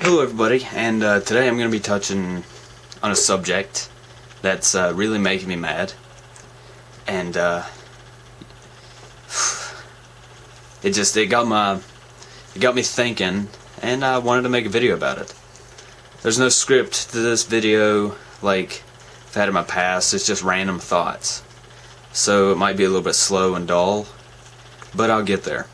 Hello everybody, and today I'm going to be touching on a subject that's really making me mad, and it got me thinking, and I wanted to make a video about it. There's no script to this video like I've had in my past. It's just random thoughts, so it might be a little bit slow and dull, but I'll get there.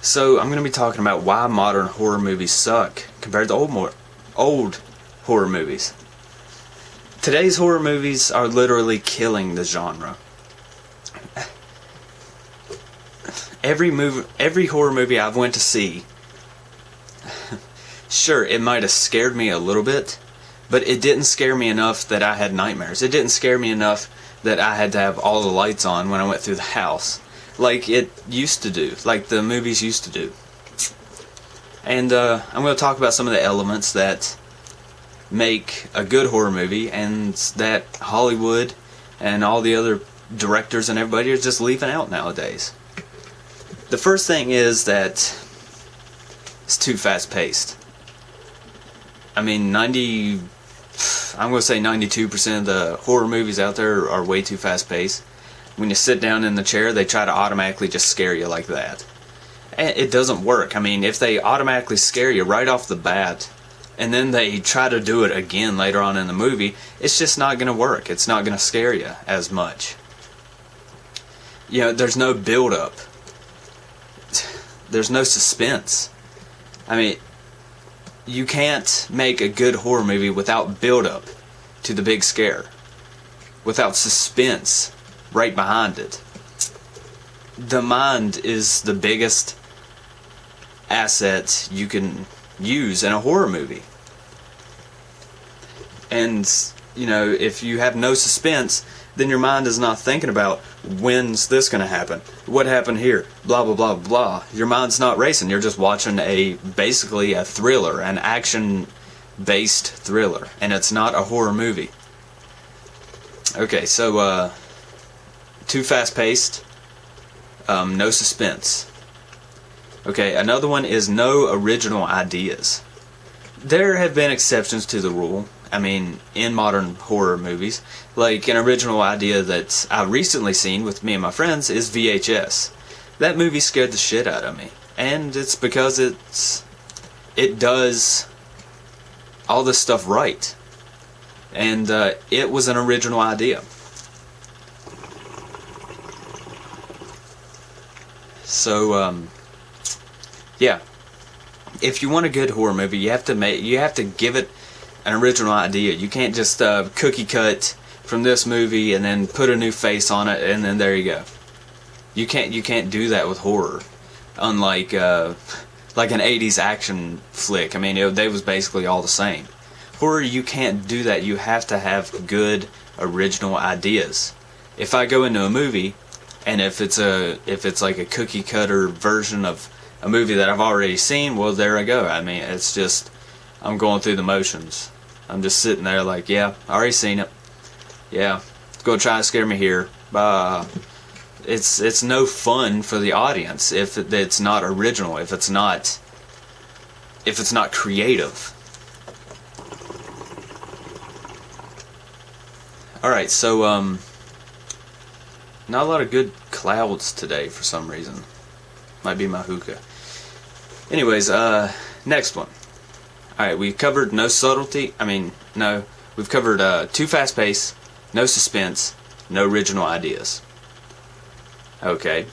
So I'm going to be talking about why modern horror movies suck compared to old horror movies. Today's horror movies are literally killing the genre. Every horror movie I've went to see, sure, it might have scared me a little bit, but it didn't scare me enough that I had nightmares. It didn't scare me enough that I had to have all the lights on when I went through the house, like it used to do, like the movies used to do. And I'm going to talk about some of the elements that make a good horror movie and that Hollywood and all the other directors and everybody are just leaving out nowadays. The first thing is that it's too fast-paced. I mean, I'm going to say 92% of the horror movies out there are way too fast-paced. When you sit down in the chair, they try to automatically just scare you like that. And it doesn't work. I mean, if they automatically scare you right off the bat, and then they try to do it again later on in the movie, it's just not going to work. It's not going to scare you as much. You know, there's no build-up. There's no suspense. I mean, you can't make a good horror movie without build-up to the big scare. Without suspense right behind it. The mind is the biggest asset you can use in a horror movie. And, you know, if you have no suspense, then your mind is not thinking about when's this going to happen, what happened here, blah blah blah blah. Your mind's not racing. You're just watching basically a thriller, an action based thriller, and it's not a horror movie. Okay, so too fast paced, no suspense. Okay, another one is no original ideas. There have been exceptions to the rule. I mean, in modern horror movies, like an original idea that I recently seen with me and my friends is VHS. That movie scared the shit out of me, and it's because it does all this stuff right, and it was an original idea. So yeah, if you want a good horror movie, you have to give it an original idea. You can't just cookie cut from this movie and then put a new face on it and then there you go. You can't do that with horror. Unlike like an 80s action flick. I mean, they was basically all the same. Horror, you can't do that. You have to have good original ideas. If I go into a movie and if it's like a cookie cutter version of a movie that I've already seen, well, there I go. I mean, it's just, I'm going through the motions. I'm just sitting there like, yeah, I already seen it. Yeah, go try to scare me here. It's no fun for the audience if it's not original, if it's not creative. Alright, so not a lot of good clouds today for some reason. Might be my hookah. Anyways, next one. Alright, we covered no subtlety. We've covered too fast pace, no suspense, no original ideas. Okay.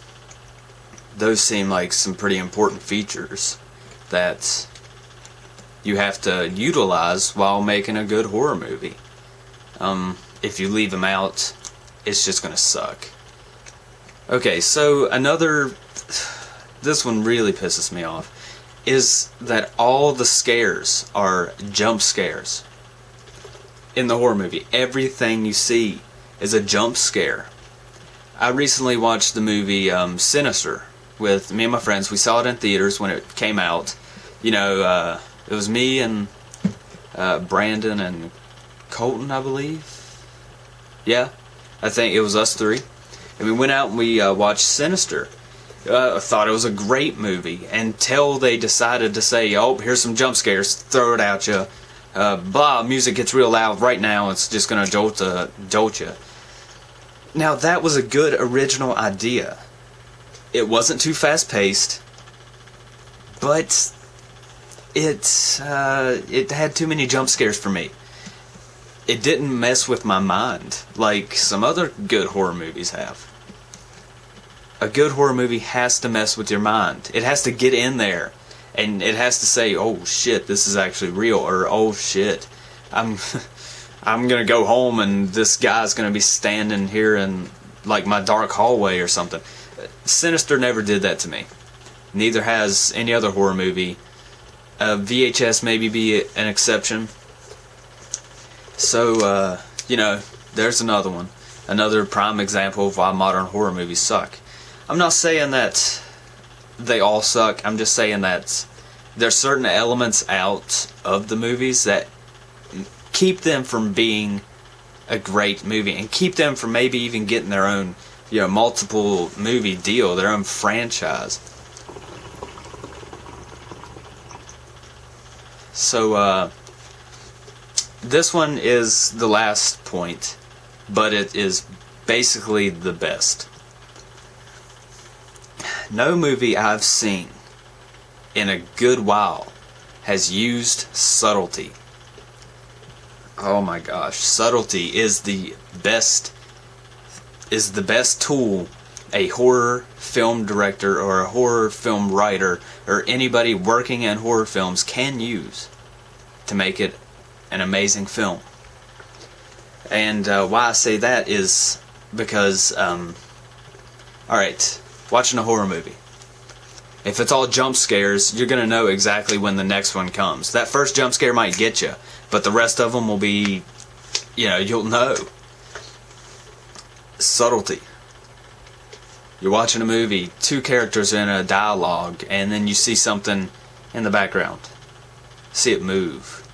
Those seem like some pretty important features that you have to utilize while making a good horror movie. If you leave them out, it's just gonna suck. Okay, so this one really pisses me off, is that all the scares are jump scares. In the horror movie, everything you see is a jump scare. I recently watched the movie Sinister with me and my friends. We saw it in theaters when it came out. You know, it was me and Brandon and Colton, I believe. Yeah, I think it was us three. And we went out and we watched Sinister. thought it was a great movie until they decided to say, oh, here's some jump scares, throw it at you. Blah, music gets real loud right now, it's just going to jolt you. Now, that was a good original idea. It wasn't too fast-paced, but it had too many jump scares for me. It didn't mess with my mind like some other good horror movies have. A good horror movie has to mess with your mind. It has to get in there, and it has to say, oh shit, this is actually real, or oh shit, I'm gonna go home and this guy's gonna be standing here in like my dark hallway or something. Sinister never did that to me. Neither has any other horror movie. VHS maybe be an exception. So, there's another one. Another prime example of why modern horror movies suck. I'm not saying that they all suck. I'm just saying that there's certain elements out of the movies that keep them from being a great movie and keep them from maybe even getting their own, multiple movie deal, their own franchise. So, this one is the last point, but it is basically the best. No movie I've seen in a good while has used subtlety. Oh my gosh, subtlety is the best tool a horror film director or a horror film writer or anybody working in horror films can use to make it an amazing film. And why I say that is because, alright, watching a horror movie. If it's all jump scares, you're going to know exactly when the next one comes. That first jump scare might get you, but the rest of them will be, you'll know. Subtlety. You're watching a movie, two characters in a dialogue, and then you see something in the background. See it move.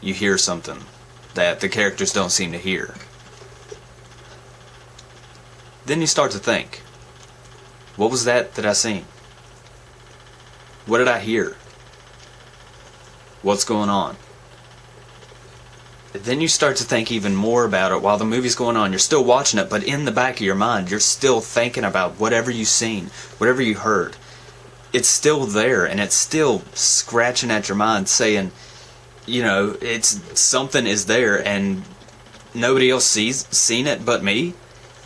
You hear something that the characters don't seem to hear. Then you start to think, what was that I seen? What did I hear? What's going on? Then you start to think even more about it while the movie's going on. You're still watching it, but in the back of your mind, you're still thinking about whatever you've seen, whatever you heard. It's still there, and it's still scratching at your mind saying, it's something is there, and nobody else seen it but me.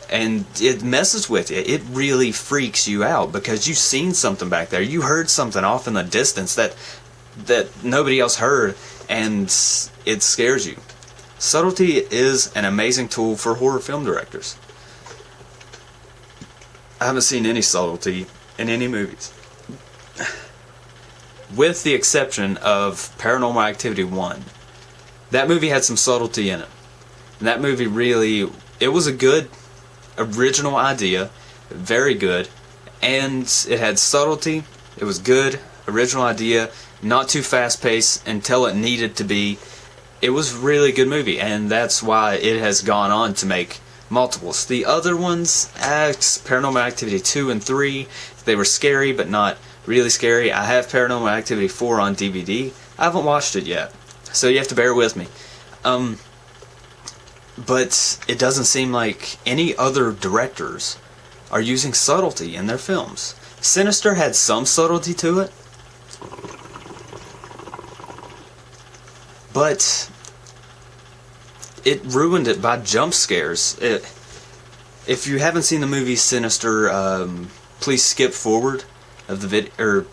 And it messes with you. It really freaks you out because you've seen something back there. You heard something off in the distance that nobody else heard, and it scares you. Subtlety is an amazing tool for horror film directors. I haven't seen any subtlety in any movies. With the exception of Paranormal Activity 1. That movie had some subtlety in it. And that movie really, it was a good original idea, very good, and it had subtlety. It was good, original idea, not too fast-paced until it needed to be. It was a really good movie, and that's why it has gone on to make multiples. The other ones, Paranormal Activity 2 and 3, they were scary, but not really scary. I have Paranormal Activity 4 on DVD. I haven't watched it yet, so you have to bear with me. But it doesn't seem like any other directors are using subtlety in their films. Sinister had some subtlety to it, but it ruined it by jump scares. If you haven't seen the movie Sinister, please skip forward of the video, or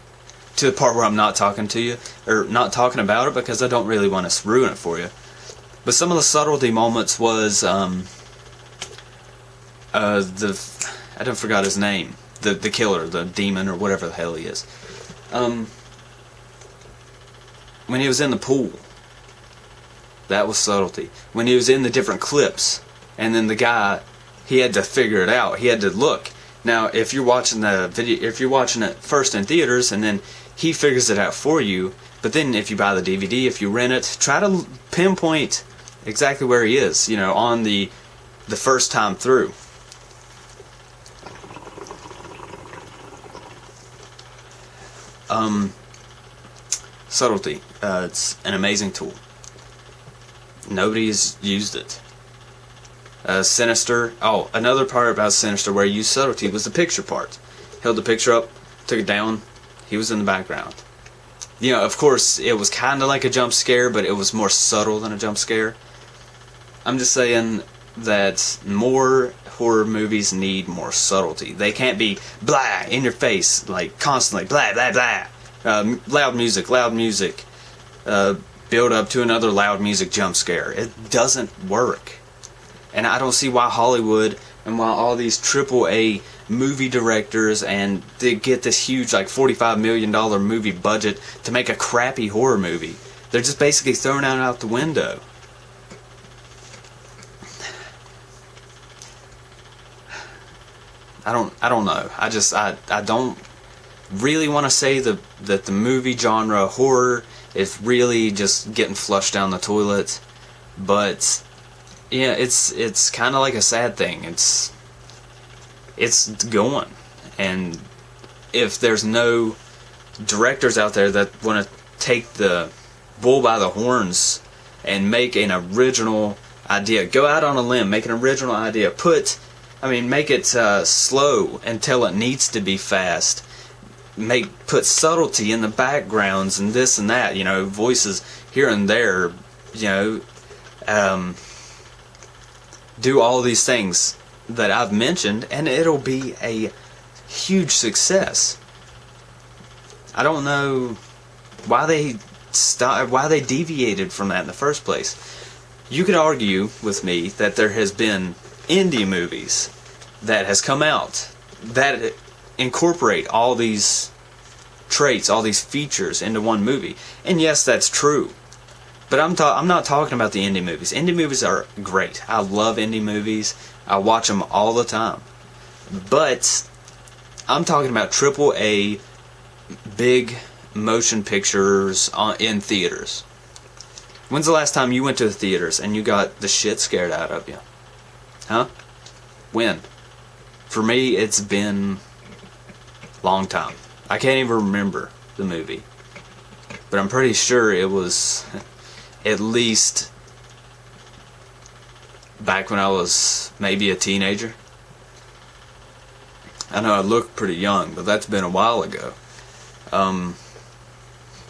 to the part where I'm not talking to you, or not talking about it, because I don't really want to ruin it for you. But some of the subtlety moments was I don't forgot his name, the killer, the demon, or whatever the hell he is. When he was in the pool, that was subtlety. When he was in the different clips, and then the guy, he had to figure it out. He had to look. Now, if you're watching the video, if you're watching it first in theaters, and then he figures it out for you, but then if you buy the DVD, if you rent it, try to pinpoint exactly where he is, on the first time through. Subtlety. It's an amazing tool. Nobody's used it. Sinister. Oh, another part about Sinister where he used subtlety was the picture part. Held the picture up, took it down, he was in the background. You know, of course, it was kind of like a jump scare, but it was more subtle than a jump scare. I'm just saying that more horror movies need more subtlety. They can't be blah in your face, like constantly blah blah blah. Loud music, build up to another loud music jump scare. It doesn't work. And I don't see why Hollywood and why all these AAA movie directors and they get this huge like $45 million movie budget to make a crappy horror movie. They're just basically throwing it out the window. I don't know. I don't really want to say that the movie genre horror is really just getting flushed down the toilet, but yeah, it's kind of like a sad thing. It's going, and if there's no directors out there that want to take the bull by the horns and make an original idea, go out on a limb, make an original idea, make it slow until it needs to be fast. Put subtlety in the backgrounds and this and that, voices here and there, do all these things that I've mentioned, and it'll be a huge success. I don't know why they deviated from that in the first place. You could argue with me that there has been indie movies that has come out that incorporate all these traits, all these features into one movie. And yes, that's true. But I'm not talking about the indie movies. Indie movies are great. I love indie movies. I watch them all the time. But I'm talking about AAA big motion pictures in theaters. When's the last time you went to the theaters and you got the shit scared out of you? Huh? When? For me, it's been a long time. I can't even remember the movie. But I'm pretty sure it was at least back when I was maybe a teenager. I know I look pretty young, but that's been a while ago.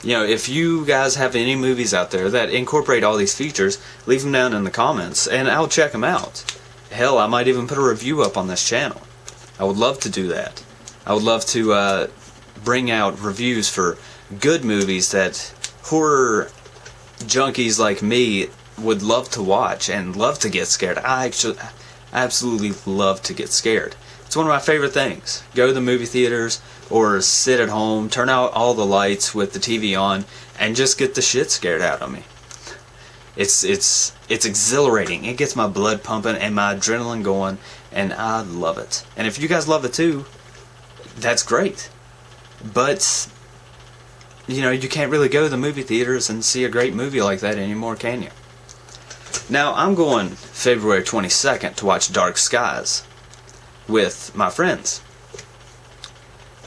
If you guys have any movies out there that incorporate all these features, leave them down in the comments and I'll check them out. Hell, I might even put a review up on this channel. I would love to do that. I would love to bring out reviews for good movies that horror junkies like me would love to watch and love to get scared. I absolutely love to get scared. It's one of my favorite things. Go to the movie theaters or sit at home, turn out all the lights with the TV on, and just get the shit scared out of me. It's exhilarating. It gets my blood pumping and my adrenaline going, and I love it. And if you guys love it too, that's great. But you can't really go to the movie theaters and see a great movie like that anymore, can you? Now, I'm going February 22nd to watch Dark Skies with my friends.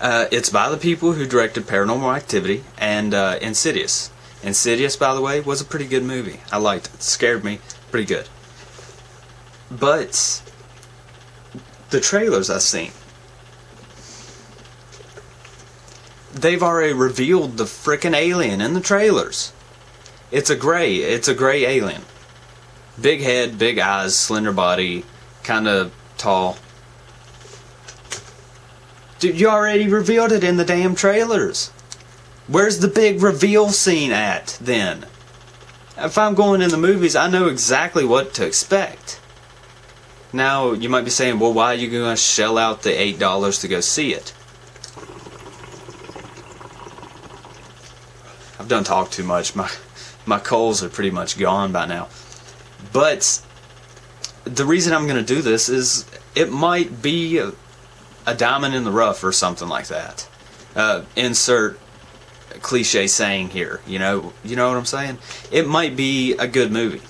It's by the people who directed Paranormal Activity and Insidious. Insidious, by the way, was a pretty good movie. I liked it. It scared me pretty good. But the trailers I've seen, they've already revealed the frickin' alien in the trailers. It's a gray alien. Big head, big eyes, slender body, kinda tall. Dude, you already revealed it in the damn trailers. Where's the big reveal scene at, then? If I'm going in the movies, I know exactly what to expect. Now, you might be saying, well, why are you going to shell out the $8 to go see it? I've done talked too much. My colds are pretty much gone by now. But the reason I'm going to do this is it might be a diamond in the rough or something like that. Insert cliche saying here. You know what I'm saying? It might be a good movie.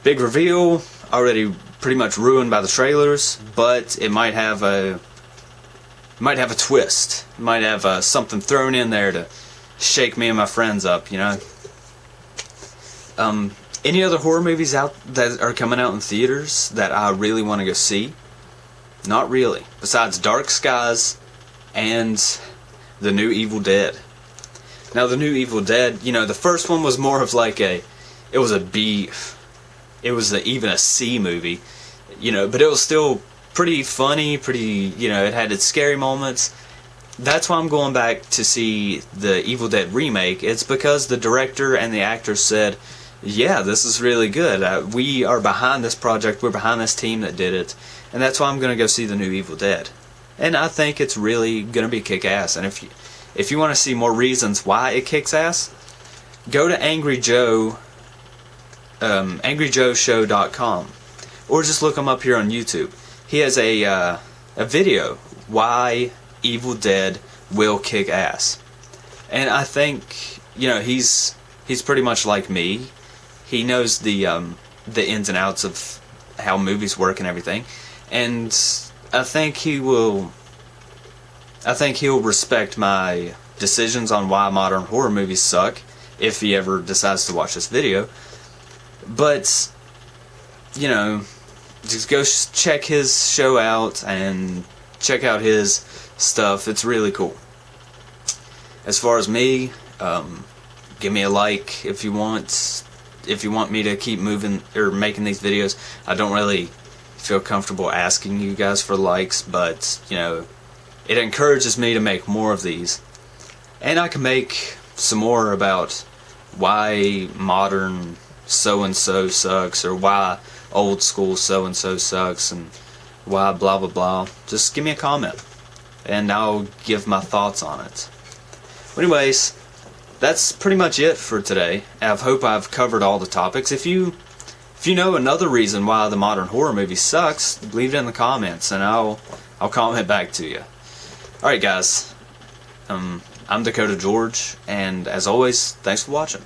Big reveal, already pretty much ruined by the trailers, but it might have a might have a twist, might have something thrown in there to shake me and my friends up, you know. Any other horror movies out that are coming out in theaters that I really want to go see? Not really. Besides Dark Skies and the new Evil Dead. Now the new Evil Dead, you know, the first one was more of like it was even a C movie, you know, but it was still pretty funny, you know, it had its scary moments. That's why I'm going back to see the Evil Dead remake. It's because the director and the actors said, yeah, this is really good. We are behind this project. We're behind this team that did it. And that's why I'm going to go see the new Evil Dead. And I think it's really going to be kick-ass. And if you want to see more reasons why it kicks ass, go to angryjoeshow.com. Or just look him up here on YouTube. He has a video, why Evil Dead will kick ass. And I think, you know, he's pretty much like me. He knows the ins and outs of how movies work and everything, and I think he'll respect my decisions on why modern horror movies suck if he ever decides to watch this video. But, you know, just go check his show out and check out his stuff. It's really cool. As far as me, give me a like if you want. If you want me to keep moving or making these videos, I don't really feel comfortable asking you guys for likes, but you know, it encourages me to make more of these, and I can make some more about why modern so-and-so sucks, or why old school so-and-so sucks, and why blah blah blah. Just give me a comment and I'll give my thoughts on it. Anyways, that's pretty much it for today. I hope I've covered all the topics. If you know another reason why the modern horror movie sucks, leave it in the comments and I'll comment back to you. Alright guys, I'm Dakota George, and as always, thanks for watching.